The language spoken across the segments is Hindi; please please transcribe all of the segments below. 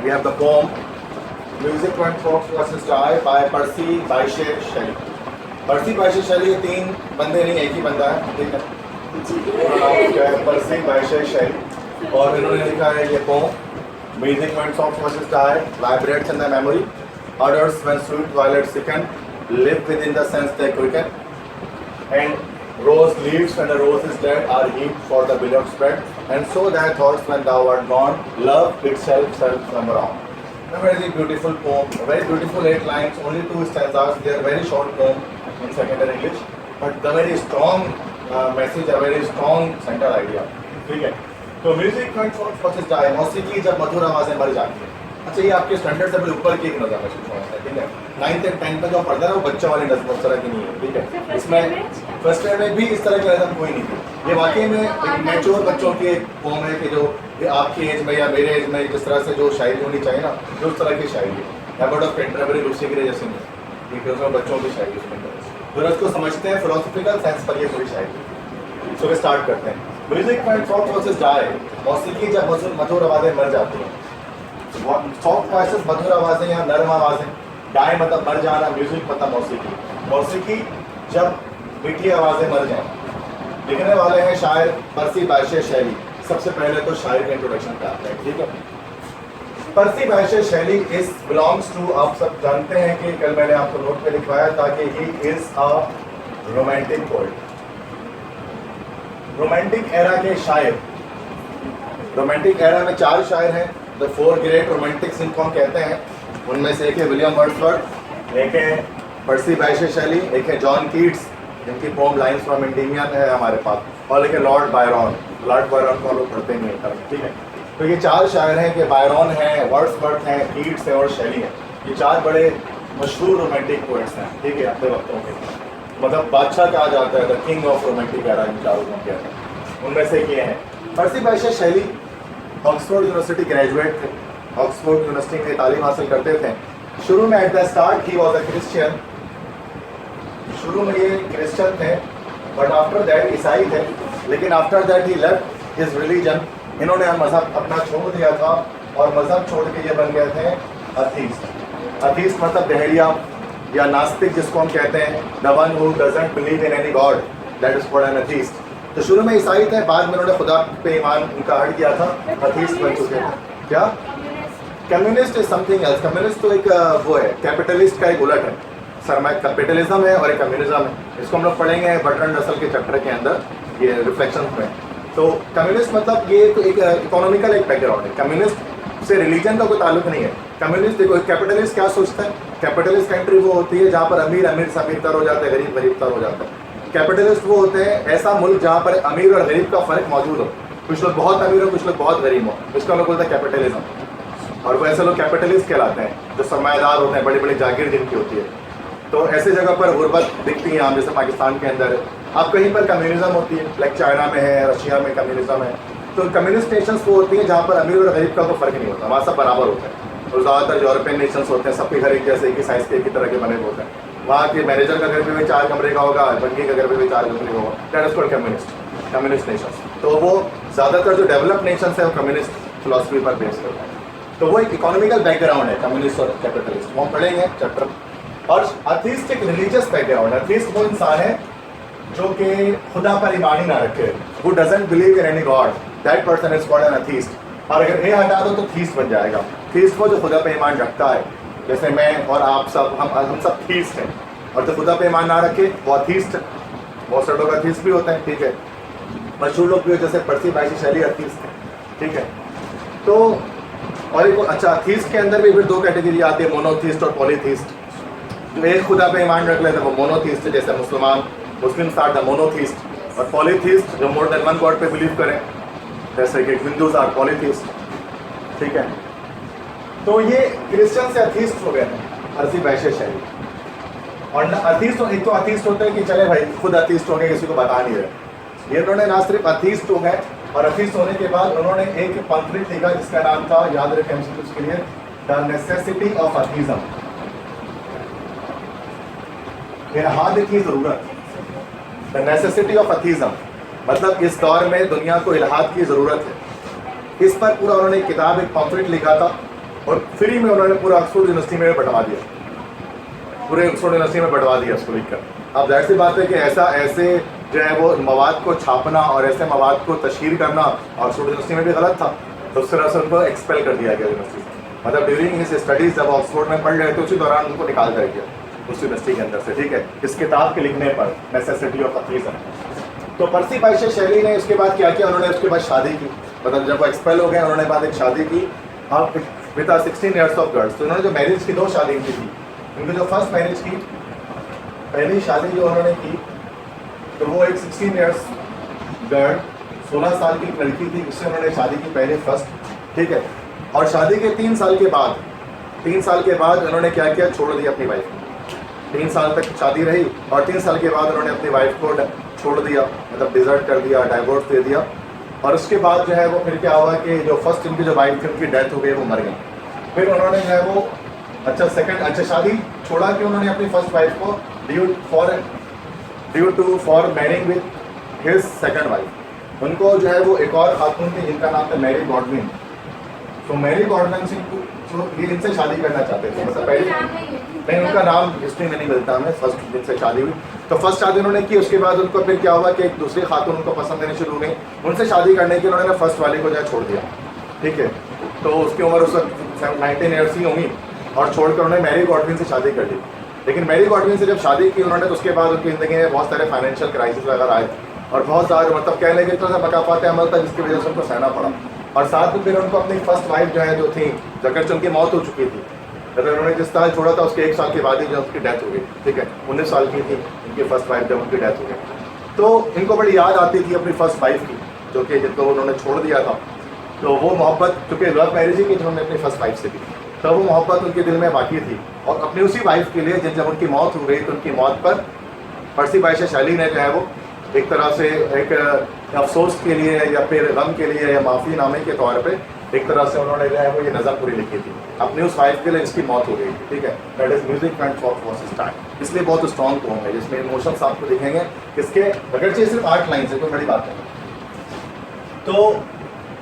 we have the poem Music and Folk versus Die by Percy Bysshe Shelley. पर्सी बायशे शैली ये तीन बंदे नहीं, एक ही बंदा है, ठीक है। पूरा नाम क्या है? पर्सी बायशे शैली। और इन्होंने लिखा है ये poem music and soft versus die vibrates in the memory odours when sweet violet sicken live within the sense they quicken and rose leaves when the rose is dead are heaped for the beloved spread and so thy thoughts when thou art gone love itself from around. A very beautiful poem, a very beautiful 8 lines, only 2 stanzas. They are very short poem in secondary English, but the very strong message, a very strong central idea. ठीक है। तो music and soft versus die, मौसीकी जब मधुर आवाजें मर जाती हैं। अच्छा, ये आपके स्टैंडर्ड से बड़े ऊपर की एक नज़र में है, ठीक है। 9th और 10th में जो पढ़ता है वो बच्चों वाली नज़र उस तरह की नहीं है, ठीक है। इसमें फर्स्ट ईयर में भी इस तरह की नज़र कोई नहीं थी। ये वाकई में एक मैच्योर बच्चों की एक पोम है कि जो आपकी एज में या मेरे एज में जिस तरह से जो शायरी होनी चाहिए ना, जो उस तरह की शायरी है। Habit of Canterbury Lucy grey जैसे नहीं, ठीक है, उसमें बच्चों की शायरी उसमें फिर उसको समझते हैं फिलोसफिकल सेंस पर ये पूरी शायरी। सो वे स्टार्ट करते हैं। Music and soft versus die, मौसीकी जब मधुर आवाज़ें मर जाती हैं। सॉफ्ट वॉइसेस मधुर आवाज़ें या नरम आवाज़ें, डाई मतलब मर जाना, म्यूजिक मतलब मौसीकी। मौसीकी जब मीठी आवाज़ें मर जाएं। लिखने वाले हैं शायर पर्सी बायशे शैली। सबसे पहले तो शायर के इंट्रोडक्शन पे आते हैं, ठीक है। पर्सी बायशे शैली इज बिलोंग्स टू, आप सब जानते हैं कि कल मैंने आपको नोट पे लिखवाया था कि he is a romantic poet. Romantic era के शायर, रोमांटिक एरा में 4 शायर हैं, द 4 ग्रेट रोमांटिक्स इनको हम कहते हैं। उनमें से एक है विलियम वर्ड्सवर्थ, एक है पर्सी बायशे शैली, एक है जॉन कीट्स जिनकी पोम लाइन्स फ्रॉम इंडियन है हमारे पास, और एक है लॉर्ड बायरन। लॉर्ड बायरन को लोग पढ़ते नहीं हैं, ठीक है। तो ये 4 शायर हैं कि बायरन हैं, वर्ड्सवर्थ हैं, कीट्स हैं और शैली हैं। ये 4 बड़े मशहूर रोमांटिक पोएट्स हैं, ठीक है, अपने वक्तों के। मतलब बादशाह कहा जाता है, the king of romantic era in चारों को कहते हैं। उनमें से ये हैं पर्सी बायशे शैली। ऑक्सफोर्ड यूनिवर्सिटी ग्रेजुएट थे, ऑक्सफोर्ड यूनिवर्सिटी में तालीम हासिल करते थे। शुरू में at the start he was a Christian, शुरू में ये क्रिश्चियन थे, बट आफ्टर दैट ईसाई थे। लेकिन after that he left his religion, इन्होंने मज़हब अपना छोड़ दिया था और मज़हब छोड़ के ये बन गए थे अथीस्ट। अथीस्ट मतलब दहरिया या नास्तिक जिसको हम कहते हैं, the one who doesn't believe in any God, that is called an atheist. तो शुरू में ईसाई थे, बाद में उन्होंने खुदा पे ईमान उनका हट किया था, अथीस्ट बन चुके थे। क्या communist is something else. Communist तो एक वो है, कैपिटलिस्ट का एक उलट है। सरमाया कैपिटलिज्म है और एक कम्युनिज्म है। इसको हम लोग पढ़ेंगे बर्ट्रैंड रसल के चैप्टर के अंदर, ये रिफ्लेक्शन में। तो कम्युनिस्ट मतलब ये तो एक इकोनॉमिकल एक बैकग्राउंड है। कम्युनिस्ट से रिलीजन का कोई ताल्लुक नहीं है। कम्युनिस्ट देखो, कैपिटलिस्ट क्या सोचता है, कैपिटलिस्ट कंट्री वो होती है जहाँ पर अमीर अमीर से अमीर तर हो जाता है, गरीब गरीब तर हो जाता है। कैपिटलिस्ट वो होते हैं ऐसा मुल्क जहाँ पर अमीर और गरीब का फ़र्क मौजूद हो, कुछ लोग बहुत अमीर हो, कुछ लोग बहुत गरीब हो, इसको हम लोग बोलते हैं कैपिटलिज्म। और वो ऐसे लोग कैपिटलिस्ट कहलाते हैं जो सरमायादार होते हैं, बड़ी बड़ी जागीर जिनकी होती है। तो ऐसे जगह पर गुर्बत दिखती है, जैसे पाकिस्तान के अंदर आप कहीं पर कम्युनिज्म होती है, लाइक चाइना में है, रशिया में कम्युनिज्म है। तो कम्युनिस्ट नेशंस वो होती हैं जहाँ पर अमीर और गरीब का कोई फ़र्क नहीं होता, वहाँ सब बराबर होते हैं। और ज़्यादातर यूरोपियन नेशंस होते हैं, सबके घर एक जैसे, एक ही साइज़ के, एक ही तरह के बने होते हैं। वहाँ के मैनेजर का घर भी 4 कमरे का होगा, बंगी का घर भी 4 कमरे का होगा, that is called communist Nations. तो वो ज़्यादातर जो डेवलप्ड नेशंस है वो कम्युनिस्ट फिलॉसफी पर बेस करते हैं। तो वो एक इकोनॉमिकल बैकग्राउंड है कम्युनिस्ट और कैपिटलिस्ट, वो हम पढ़ेंगे चैप्टर। और अथीस्ट एक रिलीजियस बैकग्राउंड है। अथीस्ट वो इंसान है जो कि खुदा पर ईमान ही ना रखे, who doesn't believe in any god, that person is called an atheist। और अगर ये हटा दो तो थीस्ट बन जाएगा। थीस्ट वो जो खुदा पे ईमान रखता है, जैसे मैं और आप सब, हम सब थीस्ट हैं। और जो खुदा पे ईमान ना रखे वो अथीस्ट है। बहुत सारे लोग अथीस्ट भी होते हैं, ठीक है। मशहूर लोग भी हो जैसे पर्सी बायशे शैली अथीस्ट है, ठीक है। तो और एक अच्छा, अथीस्ट के अंदर भी फिर 2 कैटेगरी आती है, मोनोथीस्ट और पॉलीथीस्ट। जो एक खुदा पे ईमान रख लेते हैं वो मोनोथीस्ट है, जैसे मुस्लिम्स आर द मोनोथीस्ट। और पॉलीथीस्ट जो मोर देन वन गॉड पे बिलीव करें, जैसे कि हिंदूज आर पॉलीथीस्ट, ठीक है। तो ये क्रिश्चियन से अथीस्ट हो गए हैं पर्सी बायशे शैली। और अथीस्ट, एक तो अथीस्ट होते हैं कि चले भाई खुद अथीस्ट हो गए, किसी को बता नहीं रहे। ये उन्होंने ना सिर्फ अथीस्ट हो गए, और अथीस्ट होने के बाद उन्होंने एक पम्फलेट लिखा जिसका नाम था, याद रखें उसके लिए, द नेसेसिटी ऑफ अथीज्म, इल्हाद की ज़रूरत। द नेसेसिटी ऑफ अथीज्म मतलब इस दौर में दुनिया को इल्हाद की ज़रूरत है। इस पर पूरा उन्होंने एक किताब, एक पम्फलेट लिखा था, और फ्री में उन्होंने पूरा ऑक्सफोर्ड यूनिवर्सिटी में बंटवा दिया, पूरे ऑक्सफोर्ड यूनिवर्सिटी में बंटवा दिया उसको लिखकर। अब जाहिर सी बात है कि ऐसे जो है वो मवाद को छापना और ऐसे मवाद को तशहीर करना ऑक्सफोर्ड यूनिवर्सिटी में भी गलत था, तो उस तरह से उनको एक्सपेल कर दिया गया यूनिवर्सिटी से। मतलब ड्यूरिंग हिज स्टडीज जब ऑक्सफोर्ड में पढ़ रहे थे उसी दौरान उनको निकाल दिया गया उस यूनिवर्सिटी के अंदर से, ठीक है, इस किताब के लिखने पर नेसेसिटी ऑफ अथलीज़म। तो पर्सी बायशे शेली ने उसके बाद क्या किया, उन्होंने उसके बाद शादी की, मतलब जब वो एक्सपेल हो गए उन्होंने बाद एक शादी की अब विद 16 ईयर्स ऑफ गर्ल्स। तो उन्होंने जो मैरिज की 2 शादी की थी, उनकी जो फर्स्ट मैरिज की पहली शादी जो उन्होंने की तो वो एक 16 ईयर्स गर्ल 16 साल की लड़की थी, उससे उन्होंने शादी की पहले फर्स्ट, ठीक है। और शादी के 3 साल के बाद उन्होंने क्या किया, छोड़ दिया अपनी वाइफ को। 3 साल तक शादी रही और 3 साल के बाद उन्होंने अपनी वाइफ को छोड़ दिया, मतलब डिजर्ट कर दिया, डाइवोर्स दे दिया। और उसके बाद जो है वो फिर क्या हुआ कि जो फर्स्ट उनकी जो वाइफ थी उनकी डेथ हो गई, वो मर गई। फिर उन्होंने जो है वो शादी छोड़ा कि उन्होंने अपनी फर्स्ट वाइफ को due to for marrying with his second wife, उनको जो है वो एक और खातून थी जिनका नाम था मैरी गॉडविन। तो मैरी गॉडविन से ये इनसे शादी करना चाहते थे, मतलब पहले नहीं उनका नाम हिस्ट्री में नहीं मिलता हमें, फर्स्ट जिनसे शादी हुई। तो फर्स्ट शादी उन्होंने की, उसके बाद उनको फिर क्या हुआ कि एक दूसरी खातून उनको पसंद आने शुरू हो गई, उनसे शादी करने की उन्होंने फर्स्ट वाले को जो है छोड़ दिया, ठीक है। तो उसकी उम्र उस वक्त 19 ईयर्स ही होंगी और छोड़कर उन्होंने मैरी गॉडविन से शादी कर ली। लेकिन मैरी गॉडविन से जब शादी की उन्होंने तो उसके बाद उनकी ज़िंदगी में बहुत सारे फाइनेंशियल क्राइसिस वगैरह आए और बहुत ज़्यादा मतलब कहने के तरह से मकाफात अमल था जिसकी वजह से उनको सहना पड़ा। और साथ में फिर उनको अपनी फर्स्ट वाइफ जो है जो थी जबकि उनकी मौत हो चुकी थी, मतलब उन्होंने जिस साल छोड़ा था उसके 1 साल के बाद ही जो उसकी डेथ हो गई, ठीक है। 19 साल की थी उनकी फर्स्ट वाइफ जब उनकी डेथ हो गई। तो इनको बड़ी याद आती थी अपनी फर्स्ट वाइफ की जो कि जिनको उन्होंने छोड़ दिया था। तो वो मोहब्बत चूँकि लव मैरिज ही की जो उन्होंने अपनी फर्स्ट वाइफ से की, तो वो मोहब्बत उनके दिल में बाकी थी। और अपनी उसी वाइफ के लिए जब उनकी मौत हो गई तो उनकी मौत पर पर्सी बायशे शेली ने जो है वो एक तरह से एक अफसोस के लिए या फिर गम के लिए या माफ़ी नामे के तौर पे एक तरह से उन्होंने जो है वो ये नज़म पूरी लिखी थी अपनी उस वाइफ के लिए जिसकी मौत हो गई, ठीक है। That is music meant for first time, इसलिए बहुत स्ट्रॉन्ग पोम है जिसमें इमोशंस आपको दिखेंगे इसके, अगर चाहिए सिर्फ 8 लाइन से कोई बड़ी बात नहीं। तो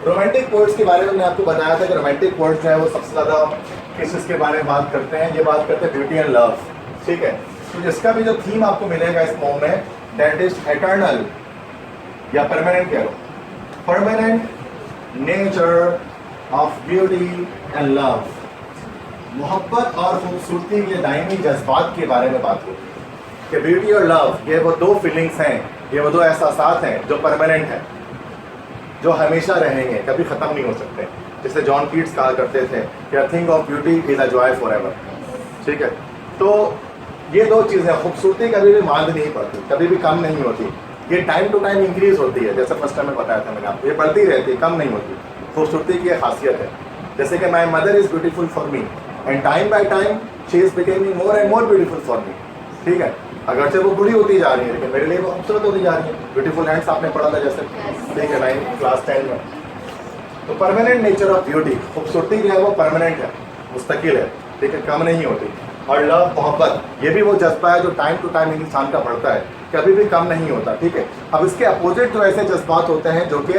रोमांटिक पोइट्स के बारे में मैंने आपको बताया था कि रोमांटिक पोइट्स जो है वो सबसे ज़्यादा किस इसके बारे में बात करते हैं, ये बात करते हैं ब्यूटी एंड लव, ठीक है। तो इसका भी जो थीम आपको मिलेगा इस पोम में दैट इज एटर्नल या परमानेंट, कह लो permanent nature of beauty and love, मोहब्बत और खूबसूरती के दायमी जज्बात के बारे में बात होती है कि ब्यूटी और लव ये वो 2 फीलिंग्स हैं, ये वो 2 एहसासात हैं जो परमानेंट हैं, जो हमेशा रहेंगे, कभी ख़त्म नहीं हो सकते। जिसे जॉन कीट्स कहा करते थे कि a thing of beauty is a joy for ever, ठीक है। तो ये 2 चीज़ें, खूबसूरती कभी भी मांद नहीं पड़ती, कभी भी कम नहीं होती, ये टाइम टू टाइम इंक्रीज होती है, जैसे फर्स्ट टाइम में बताया था मैंने आपको, ये बढ़ती रहती है, कम नहीं होती। खूबसूरती की एक खासियत है, जैसे कि my mother is beautiful for me and time by time she is becoming more and more beautiful for me, ठीक है। अगरचे वो बुरी होती जा रही है लेकिन मेरे लिए वो खूबसूरत होती जा रही है। ब्यूटीफुल हैंड्स आपने पढ़ा था जैसे, ठीक है, 9th क्लास 10 में। तो परमानेंट नेचर ऑफ ब्यूटी, खूबसूरती जो है वो परमानेंट है, मुस्तकिल है, ठीक है, कम नहीं होती। और लव मोहब्बत, ये भी वो जज्बा है जो टाइम टू टाइम इंसान का बढ़ता है, कभी भी कम नहीं होता, ठीक है। अब इसके अपोजिट जो ऐसे जज्बात होते हैं जो कि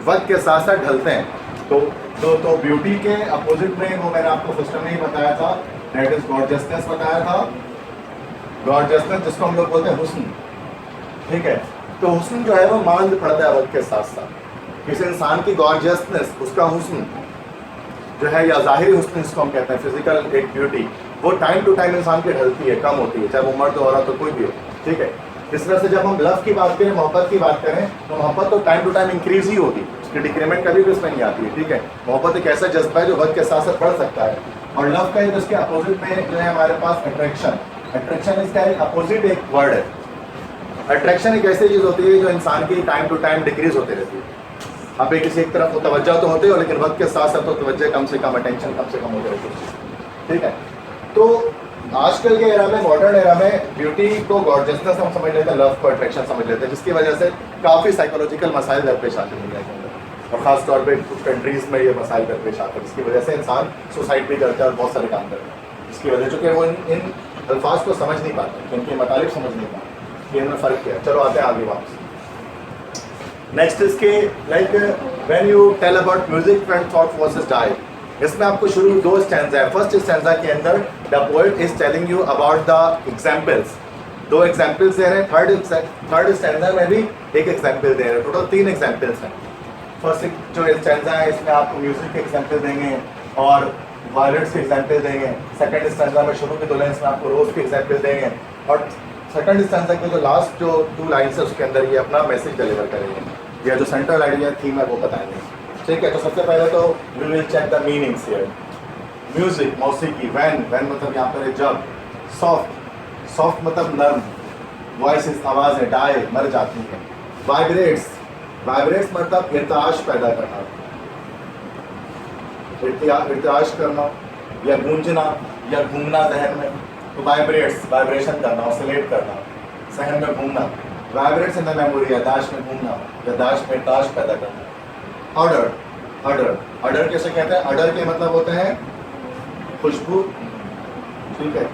वक्त के साथ साथ ढलते हैं, तो ब्यूटी के अपोजिट में वो मैंने आपको फर्स्ट में ही बताया था, दैट इज गॉर्जियसनेस बताया था, गॉर्जियसनेस जिसको हम लोग बोलते हैं हुस्न, ठीक है। तो हुस्न जो है वो मांद पड़ता है वक्त के साथ साथ, किसी इंसान की गॉर्जियसनेस, उसका हुस्न जो है या ज़ाहिरी हुस्न जिसको हम कहते हैं फिजिकल एक ब्यूटी, वो टाइम टू टाइम इंसान की ढलती है, कम होती है, चाहे वो मर्द हो रहा तो कोई भी हो, ठीक है। इस तरह से जब हम लव की बात करें, मोहब्बत की बात करें, तो मोहब्बत तो टाइम टू टाइम इंक्रीज ही होगी, उसकी डिक्रीमेंट कभी भी उसमें नहीं आती है, ठीक है। मोहब्बत एक ऐसा जज्बा है जो वक्त के साथ साथ बढ़ सकता है। और लव का एक उसके अपोजिट में जो है हमारे पास अट्रैक्शन, अट्रैक्शन इसका एक अपोजिट एक वर्ड है। अट्रैक्शन एक ऐसी चीज़ होती है जो इंसान की टाइम टू टाइम डिक्रीज होती रहती है। आप एक किसी एक तरफ तवज्जो तो होते हो लेकिन वक्त के साथ साथ तो तवज्जो कम से कम, अटेंशन कम से कम होती रहती है, ठीक है। तो आजकल के एरा में, मॉडर्न एरा में ब्यूटी को गॉर्जियसनेस हम समझ लेते हैं, लव को अट्रैक्शन समझ लेते हैं, जिसकी वजह से काफ़ी साइकोलॉजिकल मसाइल दरपेश आते हैं दुनिया के अंदर, और ख़ास तौर पे कुछ कंट्रीज़ में ये मसाइल दरपेश आते हैं, जिसकी वजह से इंसान सुसाइड भी करता है और बहुत सारे काम करते हैं, जिसकी वजह चूँकि वो इन अल्फाज को समझ नहीं पाते, इनके मतलब समझ नहीं पाते कि इनमें फ़र्क क्या है। चलो आते हैं आगे वापस। नेक्स्ट इसके like when you tell about music and thought verses diet, इसमें आपको शुरू 2 स्टैंजा है। फर्स्ट स्टैंजा के अंदर the poet is telling you about the examples, 2 examples दे रहे हैं। थर्ड स्टैंजा में भी एक एग्जाम्पल दे रहे हैं, टोटल 3 एग्जाम्पल्स हैं। फर्स्ट जो स्टैंजा है इसमें आपको म्यूजिक के एग्जाम्पल देंगे और वायलेट्स के एग्जाम्पल देंगे। सेकंड स्टैंजा में शुरू के 2 लाइन्स में आपको रोज के एग्जाम्पल देंगे और सेकंड स्टैंजा के जो लास्ट जो 2 लाइन्स है उसके अंदर ये अपना मैसेज डिलीवर करेंगे या जो सेंट्रल आइडिया थीम है वो बताएंगे। ठीक है, तो सबसे पहले तो we will check the meanings here. Music मौसीकी, वैन मतलब यहाँ पर जब, सॉफ्ट मतलब नर्म, वॉइस आवाज़ है, डाई मर जाती है। वाइब्रेट्स मतलब इर्ताश पैदा करना, इर्ताश करना या गूंजना या घूमना जहन में, तो वाइब्रेशन करना, ऑसिलेट करना, जहन में घूमना। वाइब्रेट्स इन द मेमोरी, यादाश्त में घूमना, यादाश्त में इर्ताश पैदा करना। ऑर्डर कैसे कहते हैं? ऑर्डर के मतलब होते हैं खुशबू। ठीक है,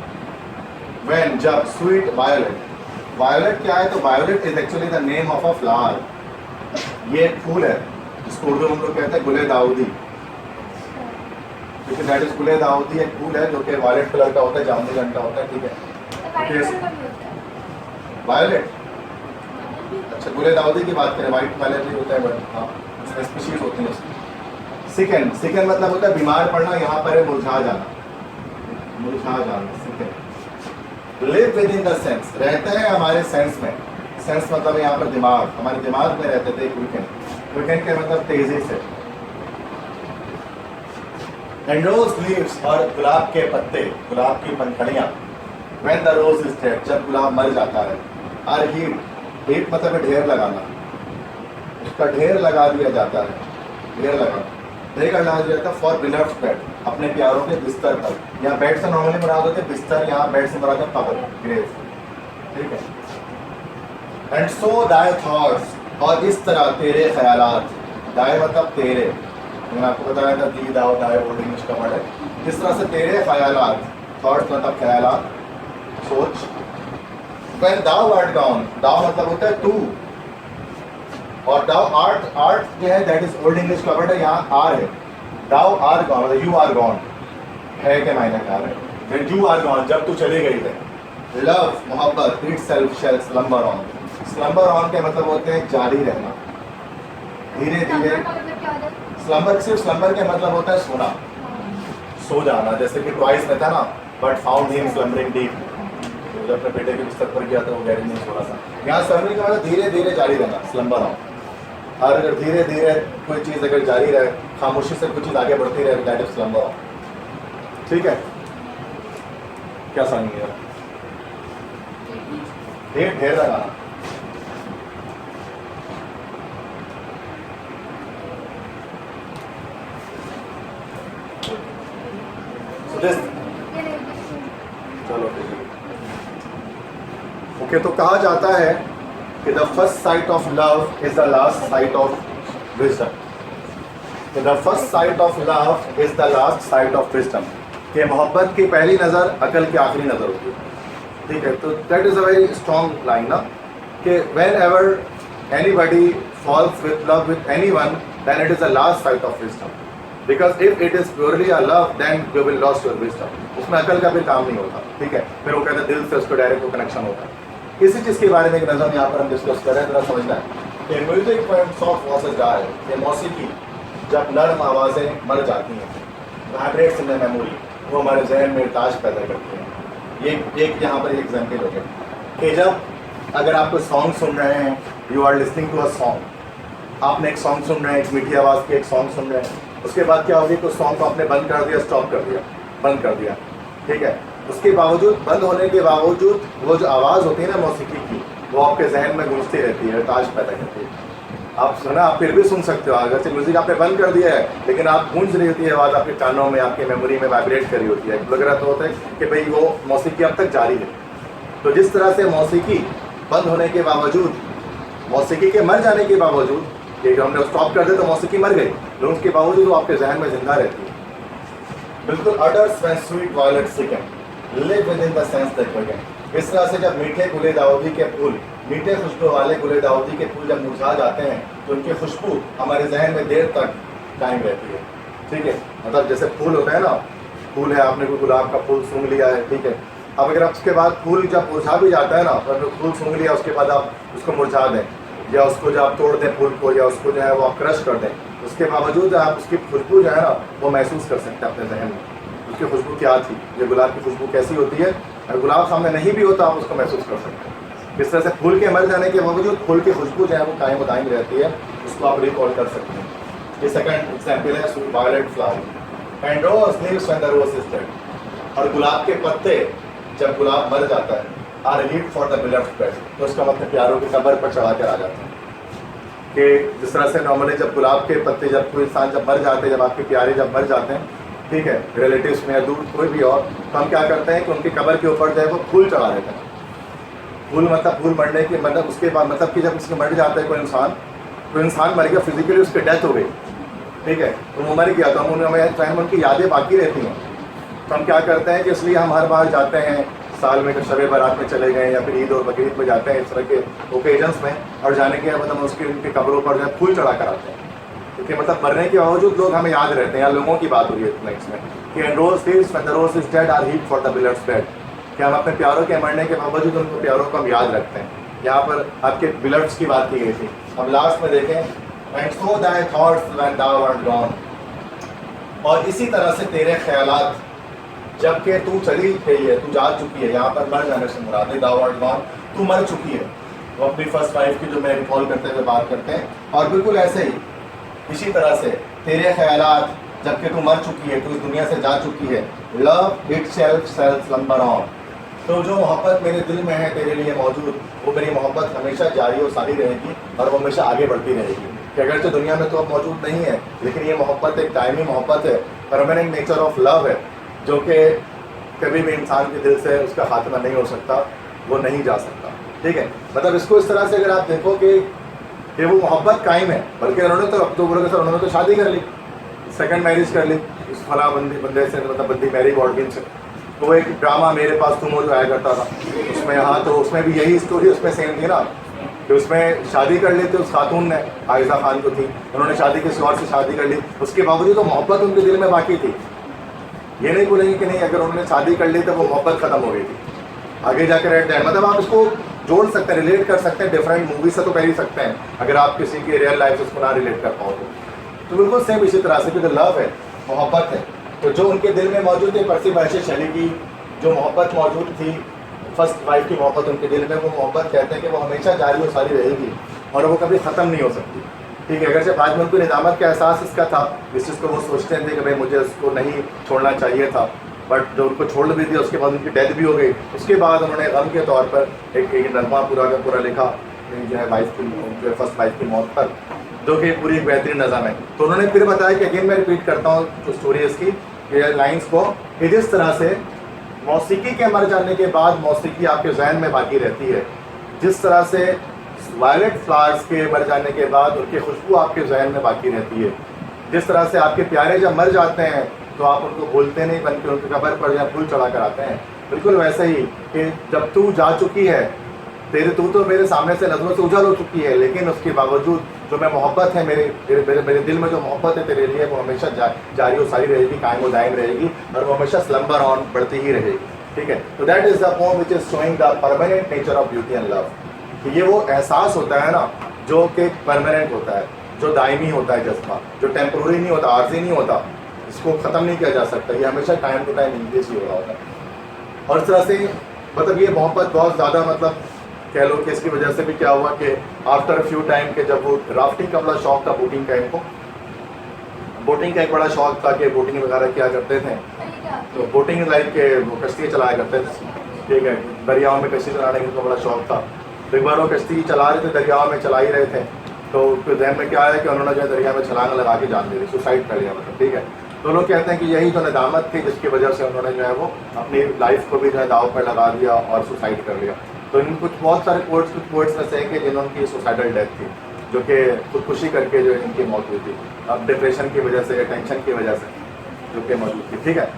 वैन जब, स्वीट वायोलेट क्या है? तो violet is actually the name of a flower. ये एक फूल है जिसको उर्दू में हम लोग कहते हैं गुले दाऊदी, क्योंकि दैट इज गुले दाऊदी एक फूल है जो कि वायलेट कलर का होता है, जामुनी रंग का होता है। ठीक है, वायलेट, अच्छा गुले दाऊदी की बात करें, वाइट वायलेट भी होता है बट हाँ उसमें स्पीशीज होती हैं। सिकन मतलब होता है बीमार पड़ना, यहाँ पर है मुरझा जाना। Sicken live within the sense, रहते हैं हमारे सेंस में। सेंस मतलब यहाँ पर दिमाग, हमारे दिमाग में रहते थे। वीकेंड के मतलब तेजी से। एंड रोज लीव्स, और गुलाब के पत्ते, गुलाब की पंखड़ियाँ। When the rose is dead, जब गुलाब मर जाता है। आर हीट मतलब ढेर लगाना, उसका ढेर लगा दिया जाता है। ढेर लगा दिया जाता है फॉर बिलव्ड बेड, अपने प्यारों के बिस्तर पर। यहाँ बेड से नॉर्मली मुराद होते बिस्तर, यहाँ बेड से मुराद है कब्र, ग्रेव। ठीक है, एंड सो दाय थॉट्स, और इस तरह तेरे ख्यालात। दाय मतलब तेरे, मैंने आपको बताया था दी दाओ दाय ओल्ड इंग्लिश का वर्ड है। इस तरह से तेरे ख्यालात, थॉट्स मतलब ख्यालात, सोच। When thou art gone, thou मतलब होता है तू, और thou art जो है दैट इज ओल्ड इंग्लिश का वर्ड है, यहाँ आर है। thou are gone मतलब you are gone है के मायने का है। When you are gone, जब तू चली गई है। लव मोहब्बत, itself shall slumber on, slumber on के मतलब होते हैं जारी रहना, धीरे धीरे। स्लम्बर, सिर्फ स्लम्बर के मतलब होता है सोना, सो जाना। जैसे कि ट्वाइस में था ना, but found him slumbering deep, जब अपने बेटे के बिस्तर पर गया था वो गहरी नहीं सो रहा था। यहाँ स्लम्बरिंग का मतलब धीरे धीरे जारी रहना, स्लम्बर ऑन। और अगर धीरे धीरे कोई चीज़ अगर जारी रहे, खामोशी से कोई चीज़ आगे बढ़ती रहे, दैट इज स्लम्बर ऑन। ठीक है, क्या समझिए? ढेर लगाना। चलो ओके, तो कहा जाता है कि the first sight of love is the last sight of wisdom. The first sight of love is the last sight of wisdom, कि मोहब्बत की पहली नज़र अकल की आखिरी नज़र होती है। ठीक है, तो that is a very strong line ना, कि whenever anybody falls with love with anyone, then it is the last sight of wisdom. Because if it is purely a love, then you will lost your wisdom. उसमें अकल का भी काम नहीं होता। ठीक है, फिर वो कहते हैं दिल से उसको डायरेक्ट वो कनेक्शन होता है। इसी चीज़ के बारे में एक नज़र यहाँ पर हम डिस्कस कर रहे हैं, जरा समझना है कि म्यूजिक पॉइंट्स ऑफ वॉसेस गाय, ये मौसीकी जब नर्म आवाज़ें मर जाती हैं, वाइब्रेट्स इन द मेमोरी, वो हमारे जहन में ताश पैदा करती हैं। ये एक यहाँ पर एग्जाम्पल हो गया कि जब अगर आप कोई सॉन्ग सुन रहे हैं, you are listening to a song, आपने एक सॉन्ग सुन रहे हैं, एक मीठी आवाज़ के एक सॉन्ग सुन रहे हैं, उसके बाद क्या होगी, तो सॉन्ग को आपने बंद कर दिया, स्टॉप कर दिया, बंद कर दिया। ठीक है, उसके बावजूद, बंद होने के बावजूद वो जो आवाज़ होती है ना मौसीकी की, वो आपके जहन में गूंजती रहती है, ताश पैदा करती है। आप सुना, आप फिर भी सुन सकते हो, अगर से म्यूजिक आपने बंद कर दिया है लेकिन आप गूंज रही होती है आवाज़, आपके कानों में, आपके मेमोरी में वाइब्रेट कर रही होती है। लग रहा तो होता है कि भाई वो मौसीकी अब तक जारी है। तो जिस तरह से मौसीकी बंद होने के बावजूद, मौसीकी के मर जाने के बावजूद, कि जो हमने स्टॉप कर दिया तो मौसीकी मर गई, लेकिन उसके बावजूद वो आपके जहन में जिंदा रहती है। बिल्कुल odours when sweet violet sicken, live within the sense that again. इस तरह से जब मीठे गुले दाऊदी के फूल, मीठे खुशबू वाले गुले दाऊदी के फूल जब मुरझा जाते हैं, तो उनकी खुशबू हमारे जहन में देर तक कायम रहती है। ठीक है, मतलब जैसे फूल होता है ना, फूल है, आपने कोई गुलाब का फूल सूंघ लिया है, ठीक है, अब अगर आप उसके बाद फूल जब मुरझा भी जाता है ना, पर फूल सूंघ लिया उसके बाद आप उसको मुरझा दें, या उसको जब आप तोड़ दें फूल को, या उसको जो है वो आप क्रश कर दें, उसके बावजूद आप उसकी खुशबू जो है ना वो महसूस कर सकते हैं अपने जहन में, उसकी खुशबू क्या थी, ये गुलाब की खुशबू कैसी होती है। अगर गुलाब सामने नहीं भी होता आप उसको महसूस कर सकते हैं। इस तरह से फूल के मर जाने के बावजूद फूल की खुशबू जो है वो कायम दायम रहती है, उसको आप रिकॉल कर सकते हैं। ये सेकंड एग्जाम्पल है violet flower and rose leaves when the rose is dead. और गुलाब के पत्ते जब गुलाब मर जाता है are heat for the beloved bed, तो उसका मतलब प्यारों की कब्र पर चढ़ा कर आ जाता है। कि जिस तरह से नॉर्मली जब गुलाब के पत्ते, जब कोई इंसान जब मर जाते हैं, जब आपके प्यारे जब मर जाते हैं, ठीक है, रिलेटिव्स में या दूर कोई भी और, तो हम क्या करते हैं कि उनकी कब्र के ऊपर जो है वो फूल चढ़ा देते हैं। फूल मतलब फूल मरने के मतलब उसके बाद मतलब कि जब उसके मर जाता है कोई इंसान मर गया, फिजिकली उसकी डेथ हो गई, ठीक है, तो वो मर गया, तो हम हमें उनकी यादें बाकी रहती हैं, तो हम क्या करते हैं कि इसलिए हम हर बार जाते हैं, साल में शब बारात में चले गए या फिर ईद और बकरीद में जाते हैं, इस तरह के ओकेजन्स में, और जाने के बाद हम उसके उनकी कब्रों पर जो है फूल चढ़ा कर आते हैं, क्योंकि मतलब मरने के बावजूद लोग हमें याद रहते हैं। या लोगों की बात हो रही है इसमें कि and rose leaves when the rose is dead are heat for the beloved dead, कि हम अपने प्यारों के मरने के बावजूद उनको प्यारों को हम याद रखते हैं। यहाँ पर आपके बिलव्ड्स की बात की गई थी। अब लास्ट में देखें, and so thy thoughts when thou art gone, और इसी तरह से तेरे ख्यालात जबकि तू चली गई है, तू जा चुकी है, यहाँ पर मर जाने से मुराद है दाउ आर्ट गॉन, तू मर चुकी है। वो अपनी फर्स्ट वाइफ की जो मैं रिकॉल करते हुए बात करते हैं, और बिल्कुल ऐसे ही इसी तरह से तेरे ख्यालात जबकि तू मर चुकी है, तू इस दुनिया से जा चुकी है, love it self self lumbar on, तो जो मोहब्बत मेरे दिल में है तेरे लिए मौजूद, वो मेरी मोहब्बत हमेशा जारी और सारी रहेगी, और वो हमेशा आगे बढ़ती रहेगी। कि अगरचे दुनिया में तो अब मौजूद नहीं है, लेकिन ये मोहब्बत एक दायमी मोहब्बत है, परमानेंट नेचर ऑफ लव है, जो कि कभी भी इंसान के दिल से उसका खात्मा नहीं हो सकता, वो नहीं जा सकता, ठीक है। मतलब इसको इस तरह से अगर आप देखो कि वो मोहब्बत कायम है, बल्कि उन्होंने तो बोलोगे सर उन्होंने तो शादी कर ली, सेकंड मैरिज कर ली उस फला बंदे से, मतलब बंदी मैरी बॉर्डविन से। तो वो एक ड्रामा मेरे पास तुम हो जो आया करता था उसमें, हाँ, तो उसमें भी यही स्टोरी उसमें सेम थी ना, कि उसमें शादी कर ली थी उस खातून ने, आयजा खान को थी, उन्होंने शादी किसी और से शादी कर ली, उसके बावजूद तो मोहब्बत उनके दिल में बाकी थी। ये नहीं बोलेंगे कि नहीं अगर उन्होंने शादी कर ली तो वो मोहब्बत खत्म हो गई थी, आगे जाकर एट दैट, मतलब आप इसको जोड़ सकते हैं, रिलेट कर सकते हैं, डिफरेंट मूवी से तो कर ही सकते हैं, अगर आप किसी की रियल लाइफ से उसको ना रिलेट कर पाओ तो बिल्कुल सेम इसी तरह से, क्योंकि लव है, मोहब्बत है, तो जो उनके दिल में मौजूद है, पर्सी बायशे शैली की जो मोहब्बत मौजूद थी, फर्स्ट वाइफ की मोहब्बत उनके दिल में, वो मोहब्बत कहते हैं कि वो हमेशा जारी और सारी रहेगी, और वो कभी ख़त्म नहीं हो सकती, ठीक है। अगर से बाद में उनको निजामत का एहसास इसका था, इस चीज़ को वो सोचते थे कि भाई मुझे उसको नहीं छोड़ना चाहिए था, बट जो उनको छोड़ भी दिया उसके बाद उनकी डेथ भी हो गई, उसके बाद उन्होंने गम के तौर पर एक नगमा पूरा का पूरा लिखा जो है वाइफ की, जो है फर्स्ट वाइफ की मौत पर, जो कि पूरी एक बेहतरीन नज़म है। तो उन्होंने फिर बताया कि अगेन मैं रिपीट करता हूँ जो स्टोरी है इसकी, ये लाइन्स को, कि जिस तरह से मौसीकी के मर जाने के बाद मौसीकी आपके जहन में बाकी रहती है, जिस तरह से वायलेट फ्लावर्स के मर जाने के बाद उनकी खुशबू आपके जहन में बाकी रहती है, जिस तरह से आपके प्यारे जब मर जाते हैं तो आप उनको भूलते नहीं, बल्कि उनकी कब्र पर जब फूल चढ़ा कर आते हैं, बिल्कुल वैसे ही कि जब तू जा चुकी है, तू तो मेरे सामने से नज़रों से उजल हो चुकी है, लेकिन उसके बावजूद जो मैं मोहब्बत है मेरे दिल में जो मोहब्बत है तेरे लिए, वो हमेशा जारी और सारी रहेगी, कायम और दायम रहेगी, और वो हमेशा स्लम्बर ऑन बढ़ती ही रहेगी, ठीक है। तो that is the poem which is showing the permanent nature of beauty and love, कि ये वो एहसास होता है ना जो कि परमानेंट होता है, जो दायमी होता है जज्बा, जो टेम्प्रोरी नहीं होता, आर्जी नहीं होता, इसको ख़त्म नहीं किया जा सकता, ये हमेशा टाइम टू टाइम इंक्रीज ही हो रहा होता है। और इस तरह से मतलब ये मोहब्बत बहुत ज़्यादा, मतलब कह लो कि इसकी वजह से भी क्या हुआ कि आफ्टर अ फ्यू टाइम के जब वो राफ्टिंग का बड़ा शौक था, बोटिंग का इनको, बोटिंग का एक बड़ा शौक था कि बोटिंग वगैरह किया करते थे, तो बोटिंग लाइक के वो कश्ती चलाया करते थे, ठीक है, दरियाओं में कश्ती चलाने का इनको बड़ा शौक था। तो एक बार वो कश्ती चला रहे थे, दरियाओं में चला ही रहे थे, तो फिर जहन में क्या है कि उन्होंने जो है दरिया में छलांग लगा के जान दी थी, सुसाइड कर लिया, मतलब, ठीक है। तो लोग कहते हैं कि यही तो निदामत थी जिसकी वजह से उन्होंने जो है वो अपनी लाइफ को भी जो है दाव पर लगा दिया और सुसाइड कर लिया। तो इन कुछ बहुत सारे पोइट्स में से हैं कि जिन्होंने सुसाइडल डेथ थी, जो कि खुदकुशी करके जो इनकी मौत हुई थी, अब डिप्रेशन की वजह से या टेंशन की वजह से जो कि मौजूद थी, ठीक है।